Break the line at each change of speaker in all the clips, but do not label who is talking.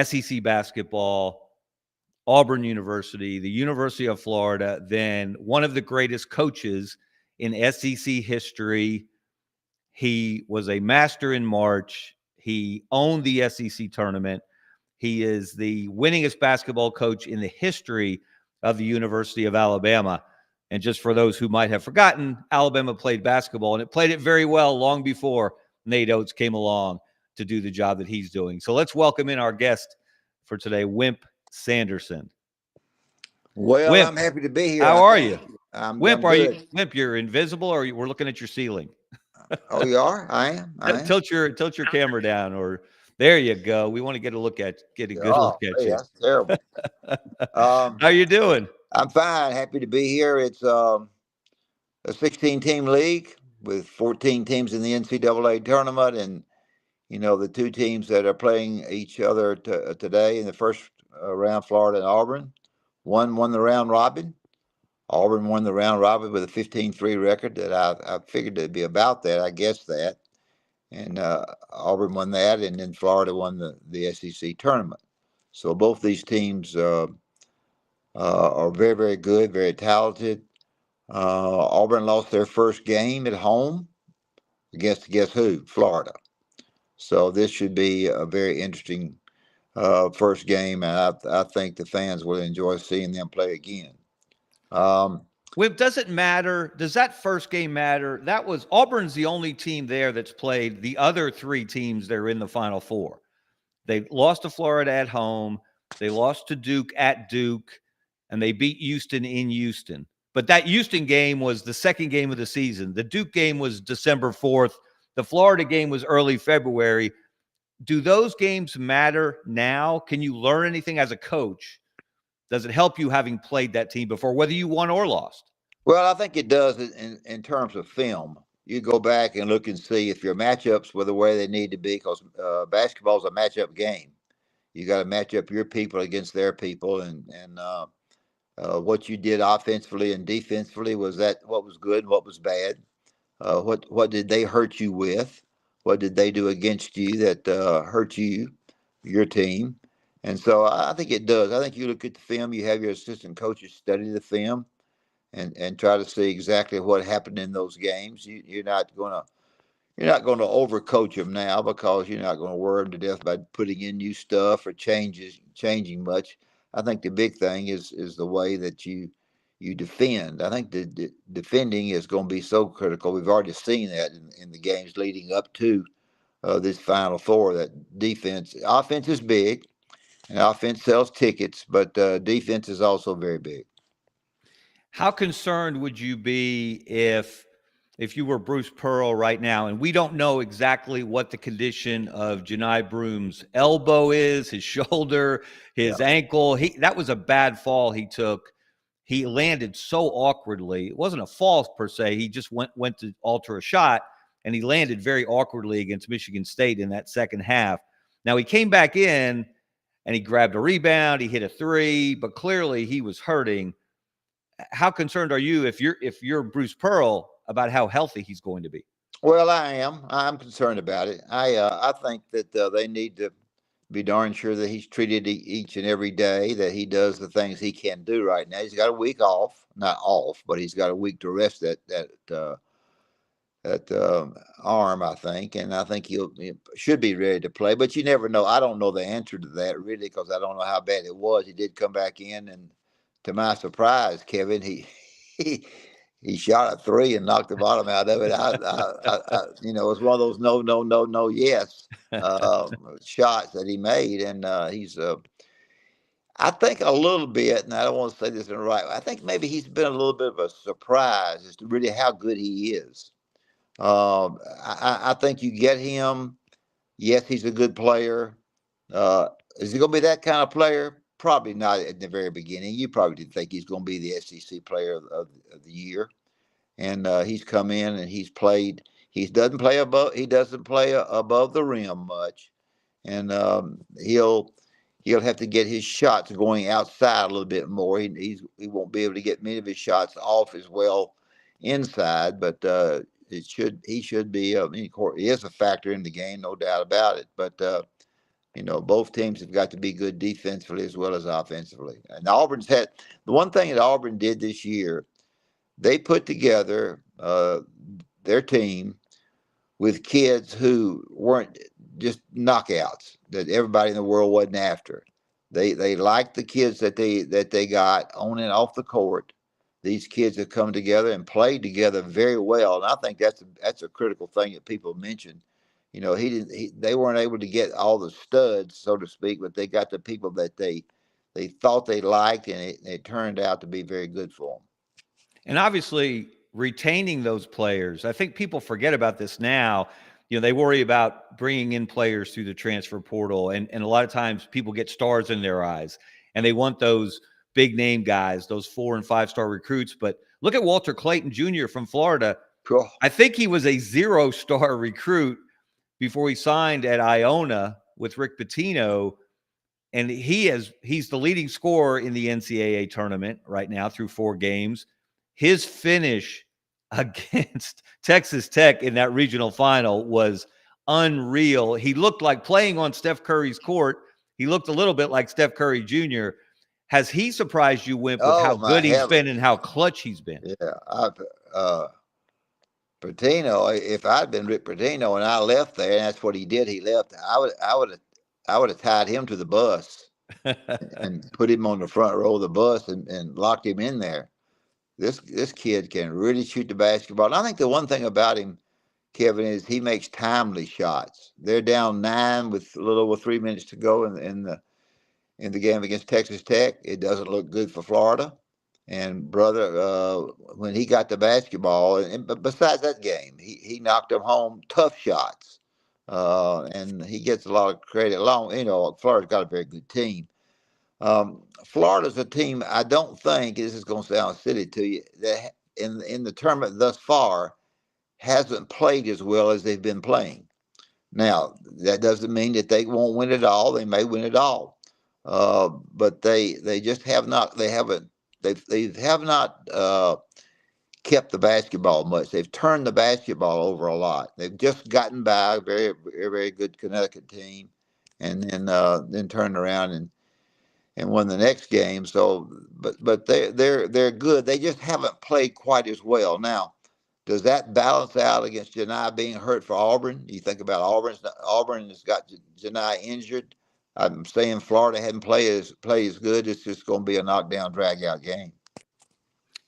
SEC basketball, Auburn University, the University of Florida, then one of the greatest coaches in SEC history. He was a master in March. He owned the SEC tournament. He is the winningest basketball coach in the history of the University of Alabama. And just for those who might have forgotten, Alabama played basketball, and it played it very well long before Nate Oates came along to do the job that he's doing. So let's welcome in our guest for today, Wimp Sanderson.
Well,
Wimp,
I'm happy to be here.
how are you?
I'm
Wimp,
good.
Wimp, you're invisible, or we're looking at your ceiling?
Oh, you are? I am. I am.
Tilt your camera down, or there you go. We want to get a good look
Oh,
at
hey,
you.
that's terrible.
How you doing?
I'm fine. Happy to be here. It's a 16-team league with 14 teams in the NCAA tournament, and the two teams that are playing each other today in the first round, Florida and Auburn. One won the round robin. Auburn won the round robin with a 15-3 record. That I figured it'd be about that. I guessed that. And Auburn won that, and then Florida won the SEC tournament. So both these teams are very, very good, very talented. Auburn lost their first game at home against, guess who? Florida. So this should be a very interesting first game, and I think the fans will enjoy seeing them play again.
Wimp, does it matter? Does that first game matter? That was Auburn's the only team there that's played the other three teams that are in the Final Four. They lost to Florida at home. They lost to Duke at Duke, and they beat Houston in Houston. But that Houston game was the second game of the season. The Duke game was December 4th. The Florida game was early February. Do those games matter now? Can you learn anything as a coach? Does it help you having played that team before, whether you won or lost?
Well, I think it does in terms of film. You go back and look and see if your matchups were the way they need to be, because basketball is a matchup game. You got to match up your people against their people, and what you did offensively and defensively, was that what was good and what was bad. What did they hurt you with? What did they do against you that hurt you, your team? And so I think it does. I think you look at the film. You have your assistant coaches study the film and try to see exactly what happened in those games. You're not going to overcoach them now, because you're not going to worry them to death by putting in new stuff or changing much. I think the big thing is the way that you defend. I think the defending is going to be so critical. We've already seen that in the games leading up to this Final Four. That offense is big, and offense sells tickets, but defense is also very big.
How concerned would you be if you were Bruce Pearl right now, and we don't know exactly what the condition of Janai Broom's elbow is, his shoulder, his ankle. That was a bad fall he took. He landed so awkwardly. It wasn't a fall per se. He just went to alter a shot, and he landed very awkwardly against Michigan State in that second half. Now, he came back in, and he grabbed a rebound. He hit a three, but clearly he was hurting. How concerned are you if you're Bruce Pearl about how healthy he's going to be?
Well, I am. I'm concerned about it. I think that they need to be darn sure that he's treated each and every day, that he does the things he can do right now. He's got a week off, not off, but he's got a week to rest that arm, I think, and I think he should be ready to play. But you never know. I don't know the answer to that really, because I don't know how bad it was. He did come back in, and to my surprise, Kevin, he he shot a three and knocked the bottom out of it. It was one of those no, yes shots that he made, and he's. I think a little bit, and I don't want to say this in the right way. I think maybe he's been a little bit of a surprise as to really how good he is. I think you get him. Yes, he's a good player. Is he going to be that kind of player? Probably not at the very beginning. You probably didn't think he's going to be the SEC player of the year. And he's come in and he's played. He doesn't play above the rim much, and he'll have to get his shots going outside a little bit more. He won't be able to get many of his shots off as well inside, but he should be. He is a factor in the game, no doubt about it. But Both teams have got to be good defensively as well as offensively. And Auburn's had the one thing that Auburn did this year, they put together their team with kids who weren't just knockouts that everybody in the world wasn't after. They liked the kids that they got on and off the court. These kids have come together and played together very well, and I think that's a critical thing that people mention. They weren't able to get all the studs, so to speak, but they got the people that they thought they liked, and it turned out to be very good for them.
And obviously, retaining those players, I think people forget about this now. They worry about bringing in players through the transfer portal. And a lot of times people get stars in their eyes and they want those big name guys, those 4 and 5 star recruits. But look at Walter Clayton Jr. from Florida.
Cool.
I think he was a 0-star recruit before he signed at Iona with Rick Pitino. And he's the leading scorer in the NCAA tournament right now through 4 games. His finish against Texas Tech in that regional final was unreal. He looked like playing on Steph Curry's court. He looked a little bit like Steph Curry Jr. Has he surprised you, Wimp, with how good he's been and how clutch he's been?
Yeah, Pitino. If I'd been Rick Pitino and I left there, and that's what he did, he left. I would have tied him to the bus and put him on the front row of the bus and locked him in there. This kid can really shoot the basketball. And I think the one thing about him, Kevin, is he makes timely shots. They're down 9 with a little over 3 minutes to go in the game against Texas Tech. It doesn't look good for Florida. And brother, when he got the basketball, but besides that game, he knocked them home tough shots, and he gets a lot of credit. Florida's got a very good team. Florida's a team, I don't think, this is going to sound silly to you, that in the tournament thus far hasn't played as well as they've been playing. Now, that doesn't mean that they won't win it all. They may win it all. But they just have not, they have not kept the basketball much. They've turned the basketball over a lot. They've just gotten by a very, very, very good Connecticut team and then turned around and won the next game. So, but they're good. They just haven't played quite as well. Now, does that balance out against Janai being hurt for Auburn? You think about Auburn has got Janai injured. I'm saying Florida hadn't played as good. It's just going to be a knockdown, drag out game.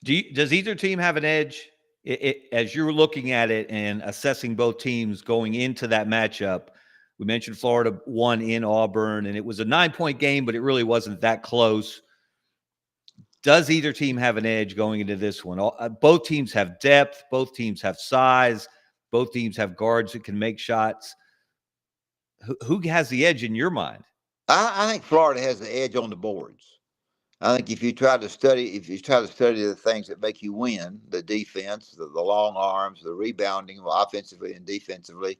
Does either team have an edge as you're looking at it and assessing both teams going into that matchup? We mentioned Florida won in Auburn, and it was a 9-point game, but it really wasn't that close. Does either team have an edge going into this one? Both teams have depth. Both teams have size. Both teams have guards that can make shots. Who has the edge in your mind?
I think Florida has the edge on the boards. I think if you try to study the things that make you win, the defense, the long arms, the rebounding offensively and defensively,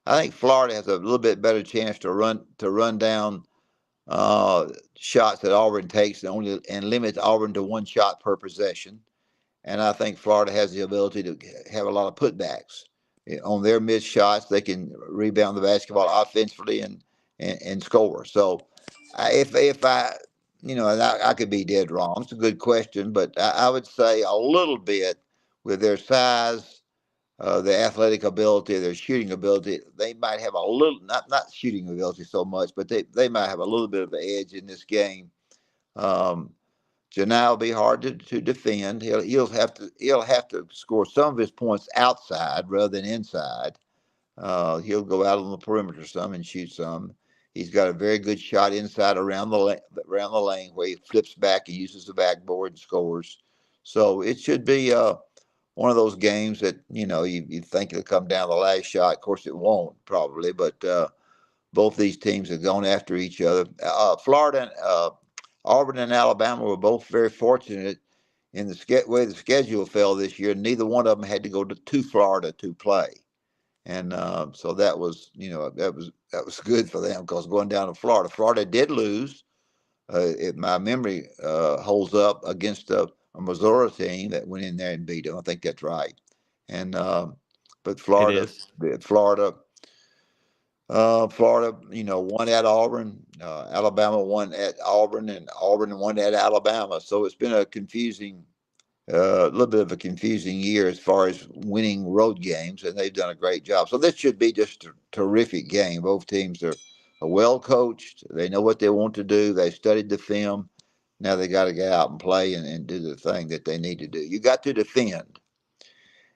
I think Florida has a little bit better chance to run down shots that Auburn takes and limit Auburn to 1 shot per possession. And I think Florida has the ability to have a lot of putbacks on their missed shots. They can rebound the basketball offensively and score. So if I, I could be dead wrong. It's a good question, but I would say a little bit with their size, their athletic ability, their shooting ability, they might have a little, not shooting ability so much, but they might have a little bit of an edge in this game. Janai will be hard to defend. He'll have to score some of his points outside rather than inside. He'll go out on the perimeter some and shoot some. He's got a very good shot inside around the lane where he flips back and uses the backboard and scores. So it should be one of those games that you think it'll come down the last shot. Of course, it won't probably, but both these teams have gone after each other. Florida, Auburn, and Alabama were both very fortunate in the way the schedule fell this year. Neither one of them had to go to Florida to play. And so that was good for them because going down to Florida did lose. If my memory holds up against a Missouri team that went in there and beat them, I think that's right. And but Florida Florida, won at Auburn. Alabama won at Auburn, and Auburn won at Alabama. So it's been a little bit of a confusing year as far as winning road games, and they've done a great job. So this should be just a terrific game. Both teams are well coached. They know what they want to do. They studied the film. Now they got to get out and play and do the thing that they need to do. You got to defend.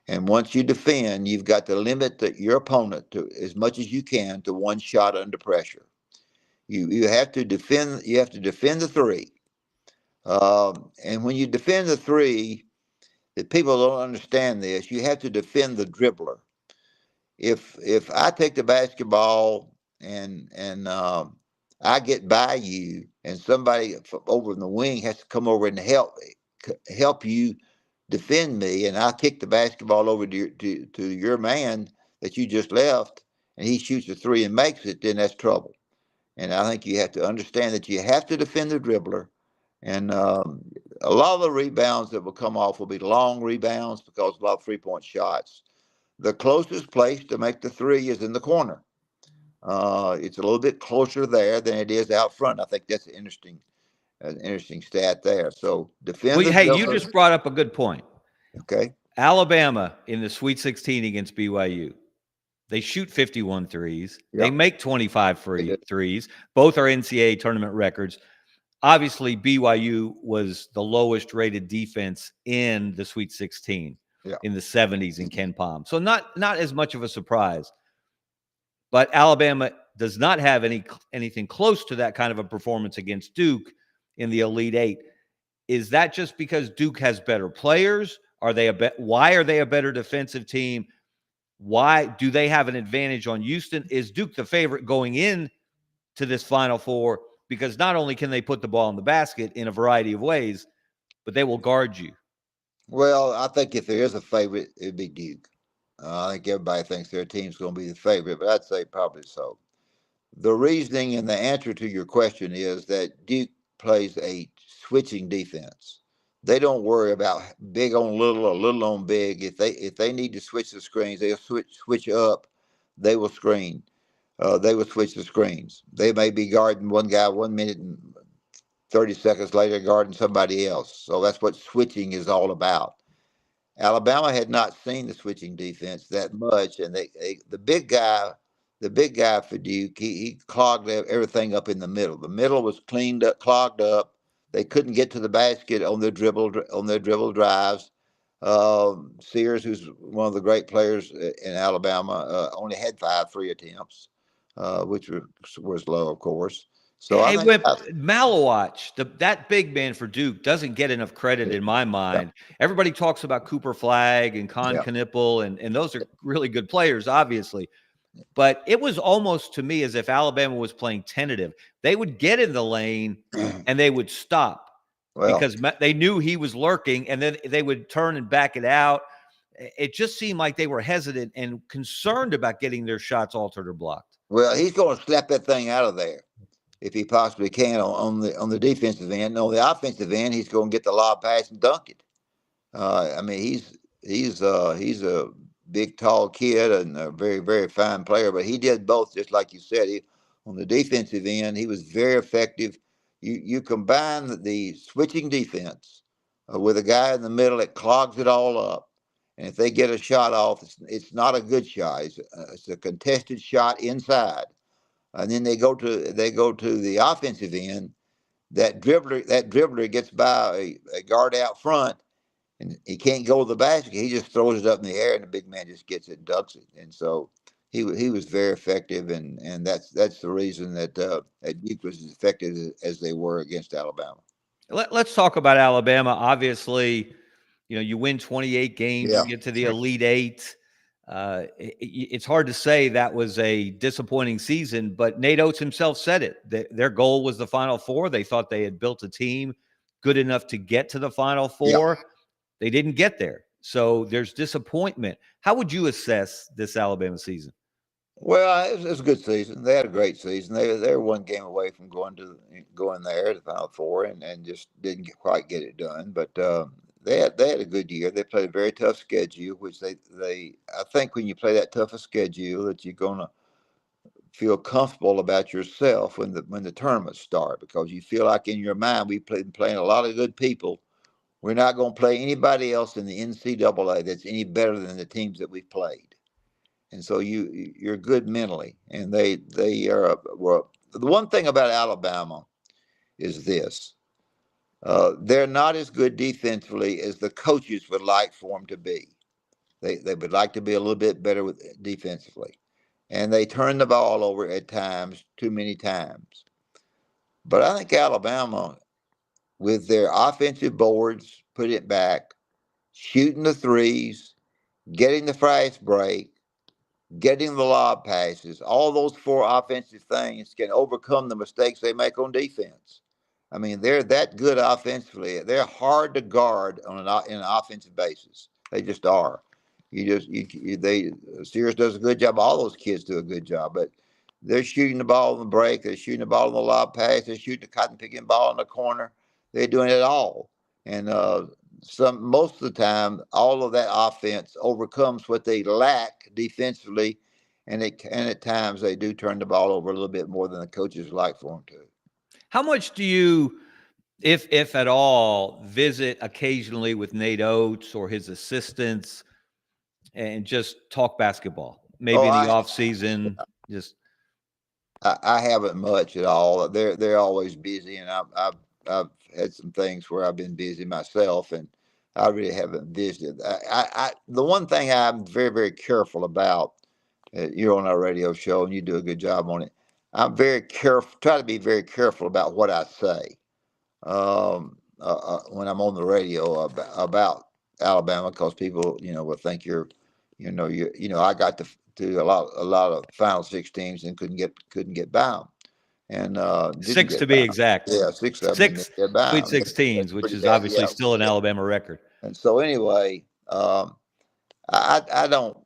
And once you defend, you've got to limit your opponent to as much as you can to one shot under pressure. You have to defend. You have to defend the three. And when you defend the three, that people don't understand this. You have to defend the dribbler. If I take the basketball and I get by you, and somebody over in the wing has to come over and help you defend me, and I kick the basketball over to your man that you just left, and he shoots a three and makes it, then that's trouble. And I think you have to understand that you have to defend the dribbler. And a lot of the rebounds that will come off will be long rebounds because a lot of 3-point shots. The closest place to make the three is in the corner. It's a little bit closer there than it is out front. I think that's an interesting stat there. So defend
Well,
the
hey, you
dribbler.
just brought up a good point.
Okay.
Alabama in the Sweet 16 against BYU. They shoot 51 threes. They
Yep.
make 25
They did.
threes. Both are NCAA tournament records. Obviously, BYU was the lowest rated defense in the Sweet 16
Yeah.
in the 70s in Ken Palm. So not as much of a surprise. But Alabama does not have anything close to that kind of a performance against Duke in the Elite Eight. Is that just because Duke has better players? Why are they a better defensive team? Why do they have an advantage on Houston? Is Duke the favorite going in to this Final Four? Because not only can they put the ball in the basket in a variety of ways, but they will guard you.
Well, I think if there is a favorite, it'd be Duke. I think everybody thinks their team's going to be the favorite, but I'd say probably so. The reasoning and the answer to your question is that Duke plays a switching defense. They don't worry about big on little or little on big. If they need to switch the screens, they'll switch up. They will screen. They will switch the screens. They may be guarding one guy 1 minute and 30 seconds later guarding somebody else. So that's what switching is all about. Alabama had not seen the switching defense that much, and the big guy for Duke, he clogged everything up in the middle. The middle was clogged up. They couldn't get to the basket on their dribble drives. Sears, who's one of the great players in Alabama, only had 5 free attempts, which was low, of course. So I
Hey,
think,
Whip, Malawach, that big man for Duke doesn't get enough credit in my
yeah,
mind. Everybody talks about Cooper Flagg and Con
yeah,
Knipple, and those are really good players, obviously. But it was almost to me as if Alabama was playing tentative. They would get in the lane and they would stop
well,
because they knew he was lurking, and then they would turn and back it out. It just seemed like they were hesitant and concerned about getting their shots altered or blocked.
he's going to slap that thing out of there if he possibly can on the defensive end. On the offensive end, he's going to get the lob pass and dunk it. I mean, he's a big, tall kid and a very, very fine player. But he did both, just like you said. On the defensive end, he was very effective. You combine the switching defense with a guy in the middle that clogs it all up, and if they get a shot off, it's not a good shot. It's a contested shot inside, and then they go to the offensive end. That dribbler gets by a guard out front, and he can't go to the basket. He just throws it up in the air, and the big man just gets it and ducks it. And so he was very effective, and that's the reason that Duke was as effective as they were against Alabama.
Let's talk about Alabama. Obviously, you win 28 games,
Yeah,
you get to the Elite Eight. It's hard to say that was a disappointing season, but Nate Oates himself said it. Their goal was the Final Four. They thought they had built a team good enough to get to the Final
yeah.
Four. They didn't get there. So there's disappointment. How would you assess this Alabama season?
Well, it was a good season. They had a great season. They were one game away from going there to the Final Four, and just didn't quite get it done. But they had a good year. They played a very tough schedule, which they I think when you play that tough a schedule that you're gonna feel comfortable about yourself when the tournaments start, because you feel like in your mind playing a lot of good people. We're not going to play anybody else in the NCAA that's any better than the teams that we've played, and so you're good mentally. And they are well. The one thing about Alabama is this: they're not as good defensively as the coaches would like for them to be. They would like to be a little bit better with defensively, and they turn the ball over at times, too many times. But I think Alabama, with their offensive boards, put it back, shooting the threes, getting the fast break, getting the lob passes, all those four offensive things can overcome the mistakes they make on defense. I mean, they're that good offensively. They're hard to guard in an offensive basis. They just are. Sears does a good job. All those kids do a good job, but they're shooting the ball in the break. They're shooting the ball in the lob pass. They're shooting the cotton picking ball in the corner. They're doing it all. And most of the time, all of that offense overcomes what they lack defensively, and at times they do turn the ball over a little bit more than the coaches like for them to.
How much do you, if at all, visit occasionally with Nate Oates or his assistants and just talk basketball? Maybe
Oh,
in the off season, just.
I haven't much at all. They're always busy, and I've had some things where I've been busy myself, and I really haven't visited. The one thing I'm very, very careful about. You're on our radio show, and you do a good job on it. I'm very careful. Try to be very careful about what I say when I'm on the radio about Alabama, because people, will think I got to a lot of Final Six teams and couldn't get by them, and didn't
Six
get
to
by
be
'em.
exact.
Yeah, six of them
Six
didn't get by
Sweet
'em. That's
16s, which
pretty
is
bad.
obviously
Yeah,
still an Alabama record.
and so anyway, I don't.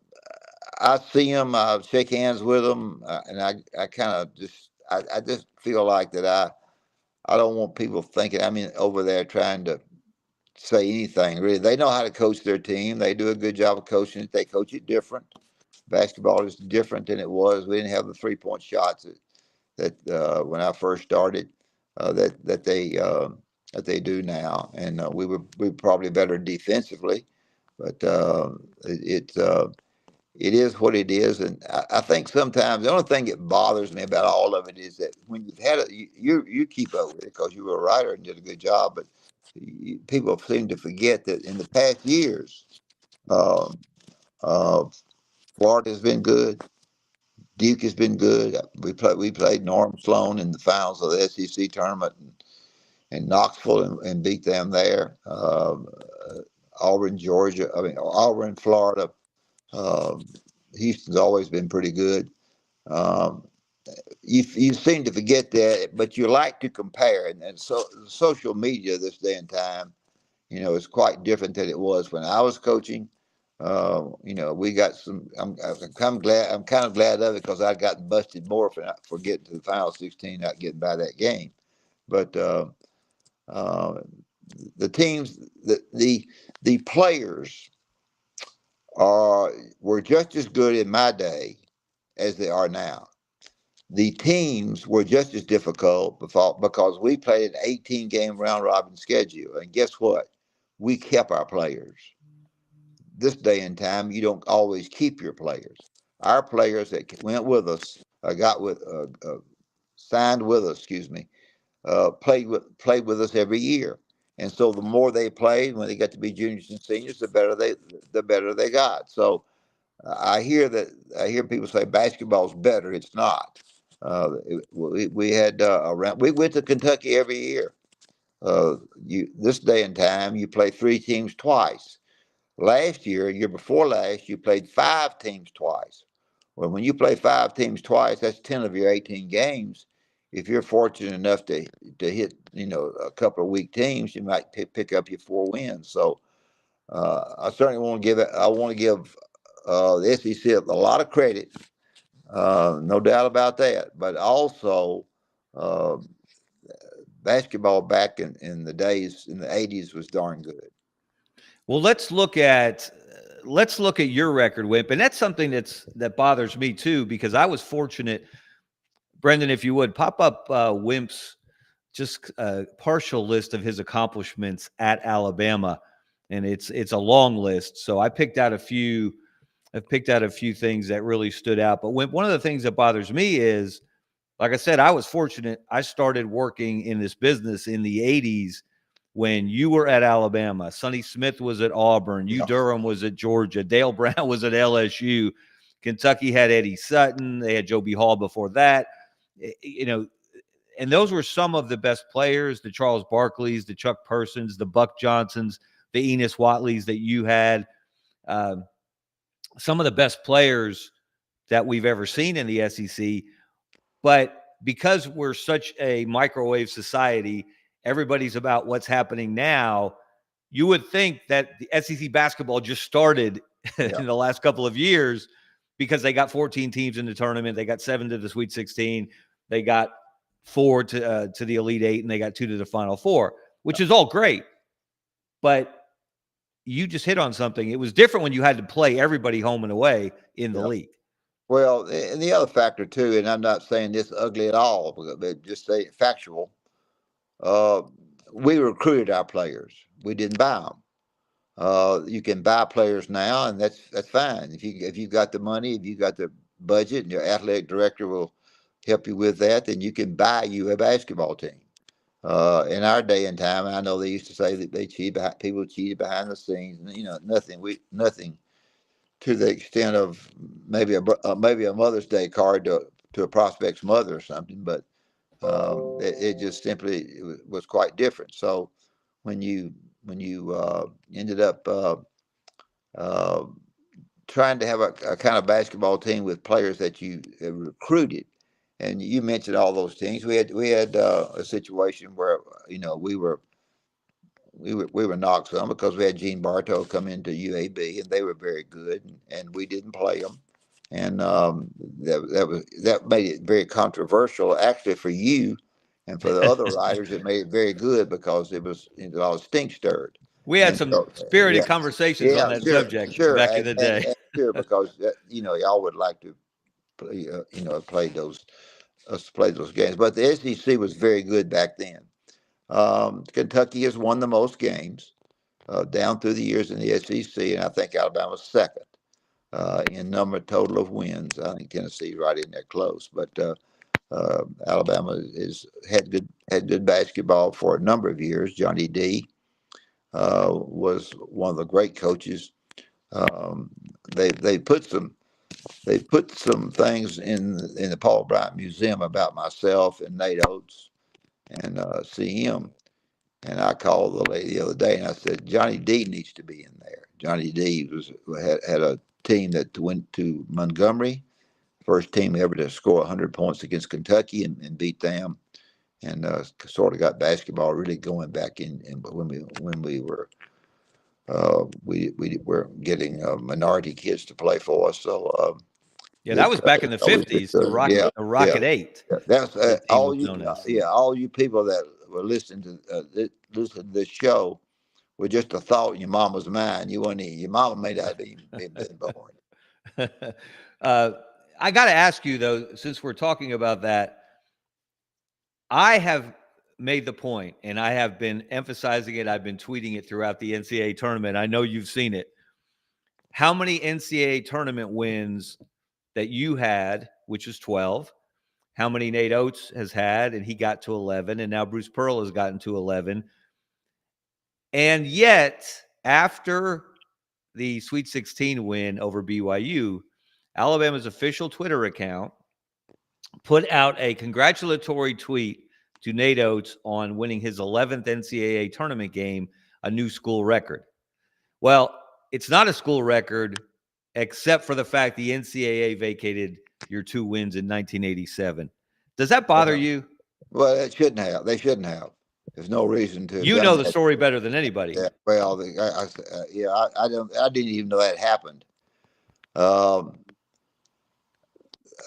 I see them, I shake hands with them, and I kind of I just feel like that I don't want people thinking I'm over there trying to say anything really. They know how to coach their team. They do a good job of coaching it. They coach it different. Basketball is different than it was. We didn't have the 3-point shots that when I first started that they do now, and we were probably better defensively, but it is what it is. And I think sometimes the only thing that bothers me about all of it is that when you've had it, you keep up with it because you were a writer and did a good job. But people seem to forget that in the past years, uh, uh, Florida has been good. Duke has been good. We played Norm Sloan in the finals of the SEC tournament in Knoxville and beat them there. Auburn, Georgia. Auburn, Florida. Um, Houston's always been pretty good. Um, you seem to forget that, but you like to compare, and so social media this day and time, is quite different than it was when I was coaching. We got some. I'm kind of glad of it because I got busted more for getting to the final 16, not getting by that game. But uh, the teams, the players were just as good in my day as they are now. The teams were just as difficult because we played an 18-game round robin schedule. And guess what? We kept our players. This day and time, you don't always keep your players. Our players that went with us, signed with us, excuse me, played with us every year. And so the more they played, when they got to be juniors and seniors, the better they got. So I hear people say basketball's better. It's not. We had around. We went to Kentucky every year. This day and time, you play 3 teams twice. Last year before last, you played 5 teams twice. Well, when you play 5 teams twice, that's 10 of your 18 games. If you're fortunate enough to hit, a couple of weak teams, you might pick up your 4 wins. So I certainly want to give it. I want to give the SEC a lot of credit, no doubt about that. But also, uh, basketball back in the days in the '80s was darn good.
Well, let's look at your record, Wimp, and that's something that bothers me too, because I was fortunate Brendan, if you would pop up Wimp's just a partial list of his accomplishments at Alabama, and it's a long list. So I picked out a few. I've picked out a few things that really stood out. But one of the things that bothers me is, like I said, I was fortunate. I started working in this business in the '80s when you were at Alabama. Sonny Smith was at Auburn.
Yeah.
Durham was at Georgia. Dale Brown was at LSU. Kentucky had Eddie Sutton. They had Joe B. Hall before that. You know, and those were some of the best players, the Charles Barkleys, the Chuck Persons, the Buck Johnsons, the Enos Watleys that you had. Some of the best players that we've ever seen in the SEC. But because we're such a microwave society, everybody's about what's happening now. You would think that the SEC basketball just started in the last couple of years because they got 14 teams in the tournament. They got 7 to the Sweet 16. They got 4 to the Elite 8, and they got 2 to the Final 4, which is all great. But you just hit on something. It was different when you had to play everybody home and away in the league.
Well, and the other factor too, and I'm not saying this ugly at all, but just say factual. We recruited our players. We didn't buy them. You can buy players now, and that's fine. If you got the money, if you got the budget, and your athletic director will help you with that, then you can buy you a basketball team. In our day and time, I know they used to say that people cheated behind the scenes. Nothing to the extent of maybe a Mother's Day card to a prospect's mother or something, but it just simply was quite different. So when you ended up trying to have a kind of basketball team with players that you recruited, and you mentioned all those things, we had a situation where we were knocked some because we had Gene Bartow come into UAB, and they were very good, and we didn't play them, and that made it very controversial actually for you, and for the other writers it made it very good because it was a lot of stink stirred.
We had some spirited conversations on that subject back in the day.
And sure, because y'all would like to play, play those games, but the SEC was very good back then. Kentucky has won the most games down through the years in the SEC, and I think Alabama's second in number total of wins. I think Tennessee right in there close, but Alabama had good basketball for a number of years. Johnny D was one of the great coaches. They put some things in the Paul Bryant Museum about myself and Nate Oates and CM. And I called the lady the other day and I said, Johnny D needs to be in there. Johnny D had a team that went to Montgomery, first team ever to score 100 points against Kentucky and beat them, and sort of got basketball really going back in when we were we were getting minority kids to play for us. So
that was back in the 50s. The Rocket 8.
Yeah. That's all you people that were listening to this show were just a thought in your mama's mind. Your mama may not have even been born.
I got to ask you though, since we're talking about that, I have made the point, and I have been emphasizing it. I've been tweeting it throughout the NCAA tournament. I know you've seen it. How many NCAA tournament wins that you had, which is 12, how many Nate Oates has had, and he got to 11, and now Bruce Pearl has gotten to 11. And yet, after the Sweet 16 win over BYU, Alabama's official Twitter account put out a congratulatory tweet to Nate Oates on winning his 11th NCAA tournament game, a new school record. Well, it's not a school record except for the fact the NCAA vacated your 2 wins in 1987. Does that bother you?
Well, it shouldn't have. They shouldn't have. There's no reason to.
You know the story better than anybody.
Yeah. Well, I didn't even know that happened.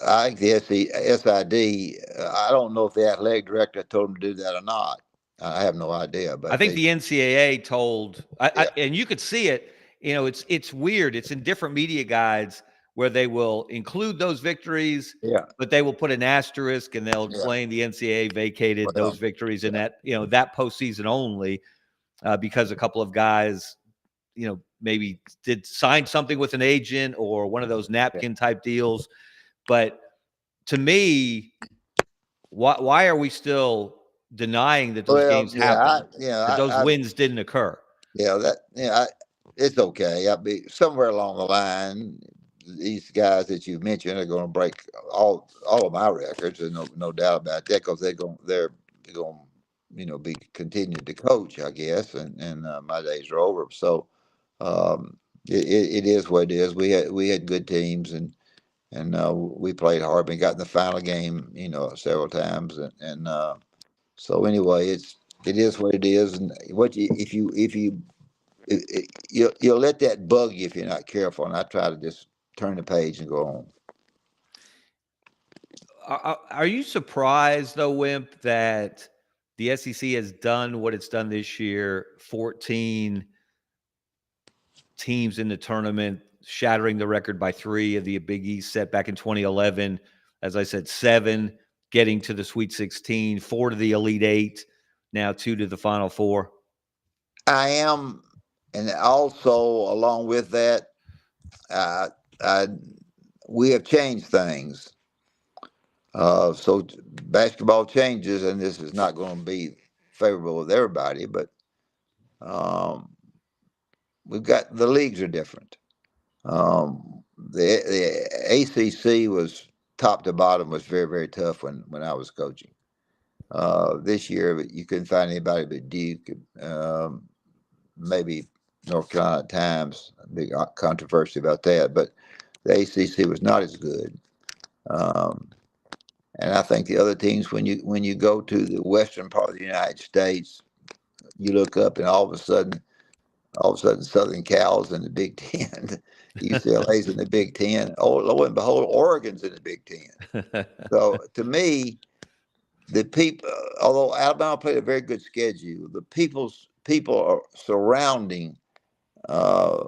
I think the SID. I don't know if the athletic director told him to do that or not. I have no idea. But
I think the NCAA told, and you could see it. It's weird. It's in different media guides where they will include those victories,
Yeah.
but they will put an asterisk and they'll
Yeah.
explain the NCAA vacated those
Well,
victories in
yeah.
that postseason only because a couple of guys, maybe did sign something with an agent or one of those napkin type deals. But to me, why are we still denying that those
Well,
games
yeah,
happened, that those wins didn't occur?
it's okay. I be somewhere along the line, these guys that you mentioned are going to break all of my records. There's no doubt about that because they're going be continuing to coach, I guess, and my days are over. So it is what it is. We had good teams and we played hard. We got in the final game, several times, and so anyway, it is what it is. And what you if you you'll let that bug you if you're not careful. And I try to just turn the page and go on.
Are you surprised, though, Wimp, that the SEC has done what it's done this year? 14 teams in the tournament, shattering the record by 3 of the Big East set back in 2011. As I said, 7 getting to the Sweet 16, 4 to the Elite 8, now 2 to the Final 4.
I am, and also along with that, uh, I, we have changed things. So basketball changes, and this is not going to be favorable with everybody, but um, we've got the leagues are different. The ACC was top to bottom was very very tough when I was coaching. This year, you couldn't find anybody but Duke, maybe North Carolina Times. Big controversy about that, but the ACC was not as good. Um, and I think the other teams, when you go to the western part of the United States, you look up and all of a sudden, Southern Cal's in the Big Ten, UCLA's in the Big Ten. Oh, lo and behold, Oregon's in the Big Ten. So to me, the people, although Alabama played a very good schedule, the people are surrounding uh,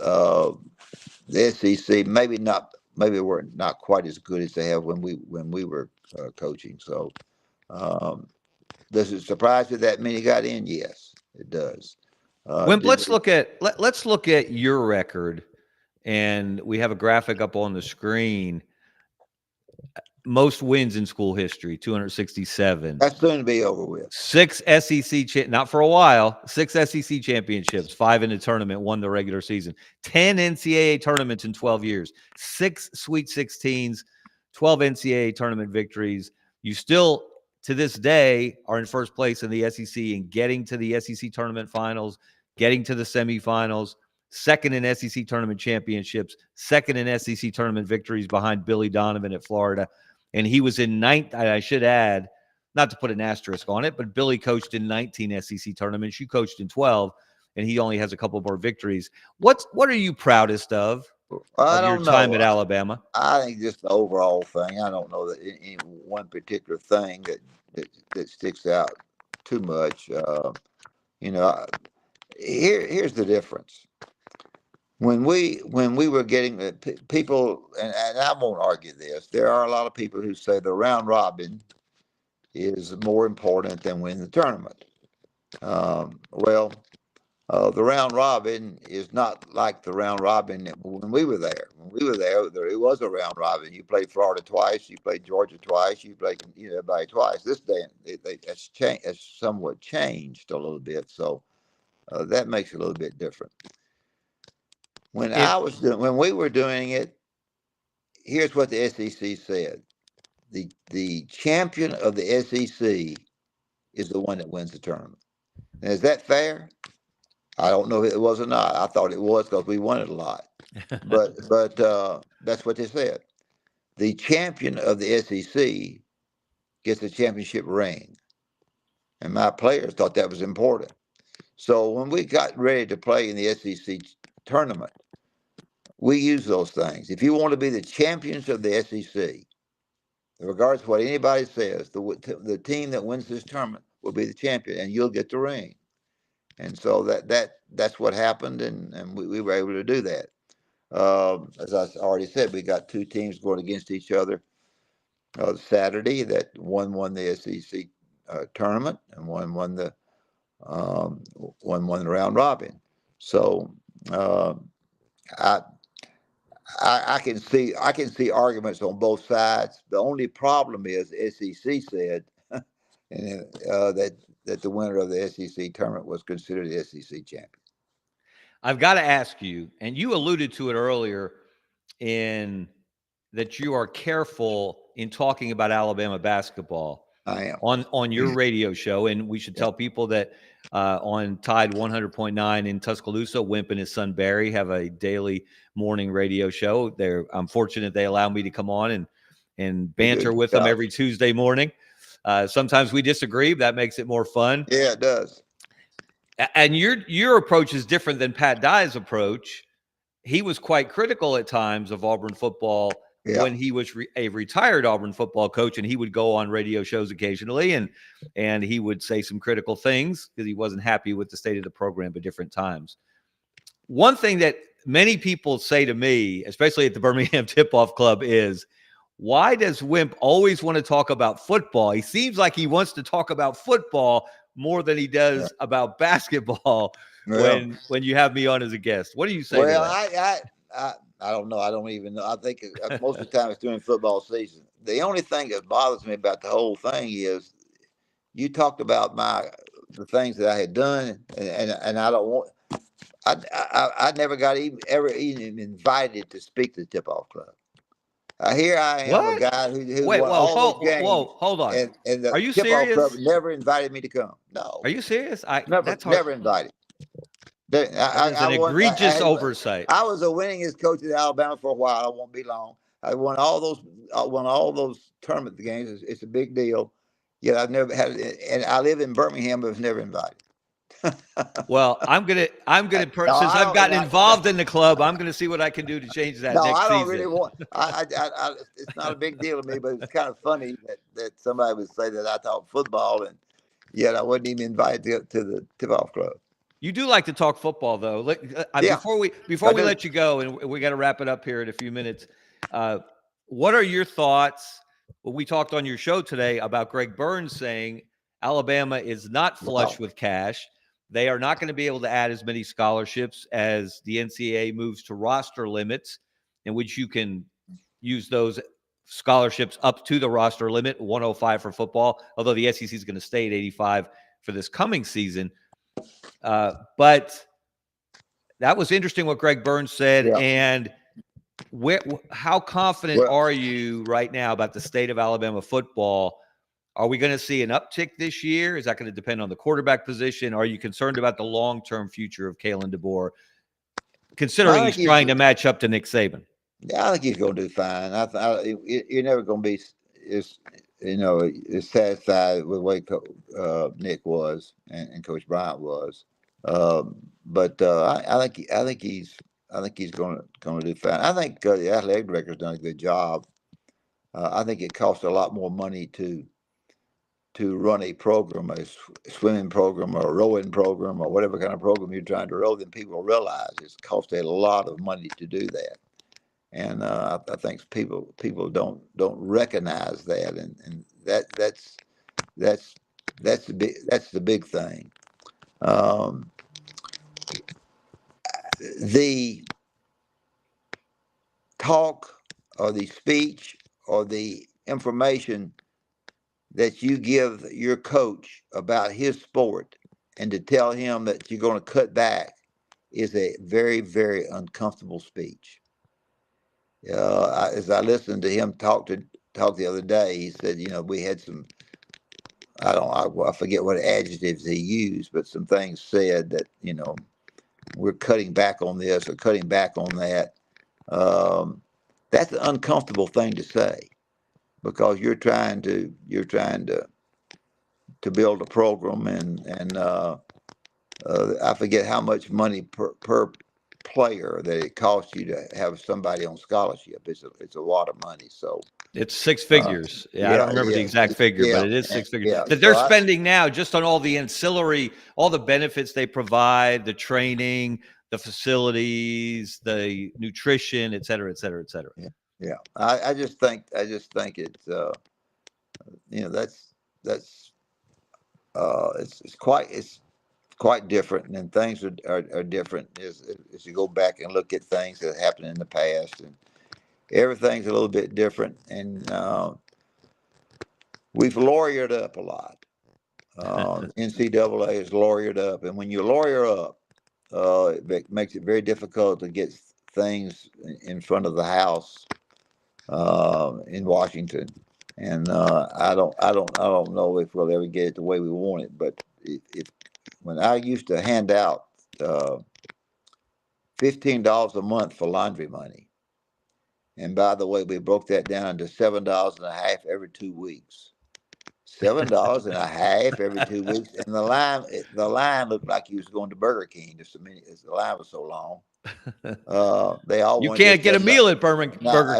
uh, the SEC. Maybe we're not quite as good as they have when we were coaching. So um, does it surprise you that many got in? Yes, it does.
Wimp,
Did they?
let's look at your record, and we have a graphic up on the screen. Most wins in school history, 267.
That's soon to be over with.
6 SEC, not for a while, 6 SEC championships, 5 in the tournament, 1 the regular season, 10 NCAA tournaments in 12 years, 6 Sweet 16s, 12 NCAA tournament victories. You still, to this day, are in first place in the SEC and getting to the SEC tournament finals, getting to the semifinals, second in SEC tournament championships, second in SEC tournament victories behind Billy Donovan at Florida. And he was in ninth, I should add, not to put an asterisk on it, but Billy coached in 19 SEC tournaments. You coached in 12, and he only has a couple more victories. What are you proudest
I
of your
don't
time
know.
at Alabama?
I think just the overall thing. I don't know that any one particular thing that sticks out too much. You know, here's the difference. When we were getting people, and I won't argue this. There are a lot of people who say the round robin is more important than winning the tournament. Well, the round robin is not like the round robin when we were there. When we were there, it was a round robin. You played Florida twice, you played Georgia twice, you played everybody twice. This day, it's changed. It's somewhat changed a little bit, so that makes it a little bit different.
It
When we were doing it, here's what the SEC said: the champion of the SEC is the one that wins the tournament. And is that fair? I don't know if it was or not. I thought it was because we won it a lot. But that's what they said. The champion of the SEC gets the championship ring, and my players thought that was important. So when we got ready to play in the SEC tournament, we use those things. If you want to be the champions of the SEC, regardless of what anybody says, the team that wins this tournament will be the champion, and you'll get the ring. And so that's what happened, and we were able to do that. As I already said, we got two teams going against each other Saturday. That one won the SEC tournament, and one won the round robin. So I I can see arguments on both sides. The only problem is SEC said and that the winner of the SEC tournament was considered the SEC champion.
I've got to ask you, and you alluded to it earlier, in that you are careful in talking about Alabama basketball.
I am
on your radio show, and we should tell people that on Tide 100.9 in Tuscaloosa, Wimp and his son Barry have a daily morning radio show. I'm fortunate they allow me to come on and banter with them every Tuesday morning. Sometimes we disagree. That makes it more fun.
Yeah, it does.
And your approach is different than Pat Dye's approach. He was quite critical at times of Auburn football when he was a retired Auburn football coach, and he would go on radio shows occasionally, and he would say some critical things because he wasn't happy with the state of the program at different times. One thing that many people say to me, especially at the Birmingham Tip-Off Club, is, why does Wimp always want to talk about football? He seems like he wants to talk about football more than he does about basketball when you have me on as a guest. What do you say to that?
I don't know. I don't even know. I think most of the time it's during football season. The only thing that bothers me about the whole thing is you talked about the things that I had done, and I don't want. I never got ever invited to speak to the Tip-Off Club. Here I am, a guy who won all those games.
Hold on.
And the
Are you
Tip-Off
serious?
Club never invited me to come. No.
Are you serious?
Never invited.
That is an egregious oversight.
I was the winningest coach at Alabama for a while. I won't be long. I won all those tournament games. It's a big deal. Yet I've never had, and I live in Birmingham, but was never invited.
Well, I'm gonna since I've gotten involved in the club, I'm gonna see what I can do to change that.
No,
next
I don't
season.
really want. It's not a big deal to me, but it's kind of funny that somebody would say that I talk football, and yet I wasn't even invited to the Tip-Off Club.
You do like to talk football, though. Before we let you go, and we got to wrap it up here in a few minutes. What are your thoughts? Well, we talked on your show today about Greg Burns saying Alabama is not flush with cash. They are not going to be able to add as many scholarships as the NCAA moves to roster limits, in which you can use those scholarships up to the roster limit, 105 for football, although the SEC is going to stay at 85 for this coming season. But that was interesting what Greg Burns said. Yeah. And how confident are you right now about the state of Alabama football? Are we going to see an uptick this year? Is that going to depend on the quarterback position? Are you concerned about the long-term future of Kalen DeBoer, considering he's trying to match up to Nick Saban?
Yeah, I think he's going to do fine. You're never going to be as satisfied with the way Nick was and Coach Bryant was. But I think he's going to do fine. I think the athletic director's done a good job. I think it costs a lot more money to run a program, a swimming program or a rowing program or whatever kind of program you're trying to row than people realize. It's cost a lot of money to do that. And I think people don't recognize that, and that's the big thing. The talk or the speech or the information that you give your coach about his sport and to tell him that you're going to cut back is a very, very uncomfortable speech. As I listened to him talk the other day, he said, we had some, I forget what adjectives he used, but some things said that, we're cutting back on this or cutting back on that. That's an uncomfortable thing to say, because you're trying to build a program, and I forget how much money per player that it costs you to have somebody on scholarship. It's a lot of money. So
it's six figures. I don't remember the exact figure, but it is six figures that they're spending now just on all the ancillary, all the benefits they provide, the training, the facilities, the nutrition, et cetera, et cetera, et cetera.
Yeah. I just think it's that's it's quite different, and things are different as you go back and look at things that happened in the past, and everything's a little bit different, and we've lawyered up a lot. NCAA is lawyered up, and when you lawyer up, it makes it very difficult to get things in front of the House in Washington. And I don't know if we'll ever get it the way we want it. But if when I used to hand out $15 a month for laundry money, and by the way, we broke that down into $7.50 every 2 weeks. $7.50 every 2 weeks, and the line looked like he was going to Burger King. Just a minute, the line was so long. They all
You
wanted
can't get a
$7.
meal at Burger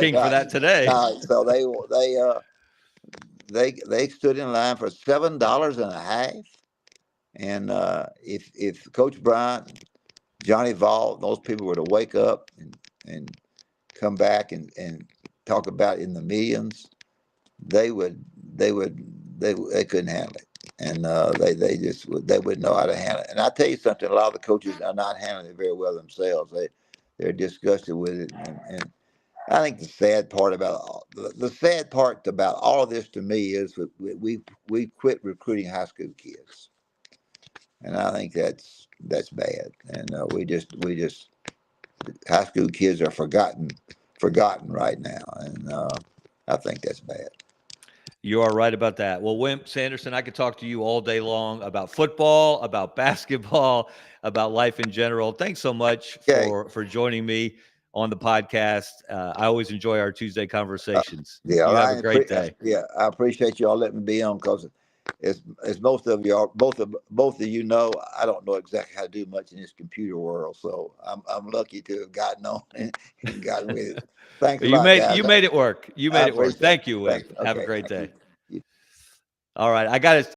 King for that today.
So they stood in line for $7.50, and if Coach Bryant, Johnny Vaught, those people were to wake up and come back and talk about in the millions, they couldn't handle it, and they wouldn't know how to handle it. And I tell you something, a lot of the coaches are not handling it very well themselves. They're disgusted with it, and I think the sad part about all of this to me is we quit recruiting high school kids, and I think that's bad. And we just high school kids are forgotten right now, and I think that's bad.
You are right about that. Well, Wimp Sanderson, I could talk to you all day long about football, about basketball, about life in general. Thanks so much for joining me on the podcast. I always enjoy our Tuesday conversations. You have a great day.
I appreciate you all letting me be on, because as most of you are, both of you know, I don't know exactly how to do much in this computer world, so I'm lucky to have gotten on and gotten with it. Thanks a lot, guys.
You made it work. You made it work. Thank you, Wimp.
Okay,
have a great day.
You.
All right, I got to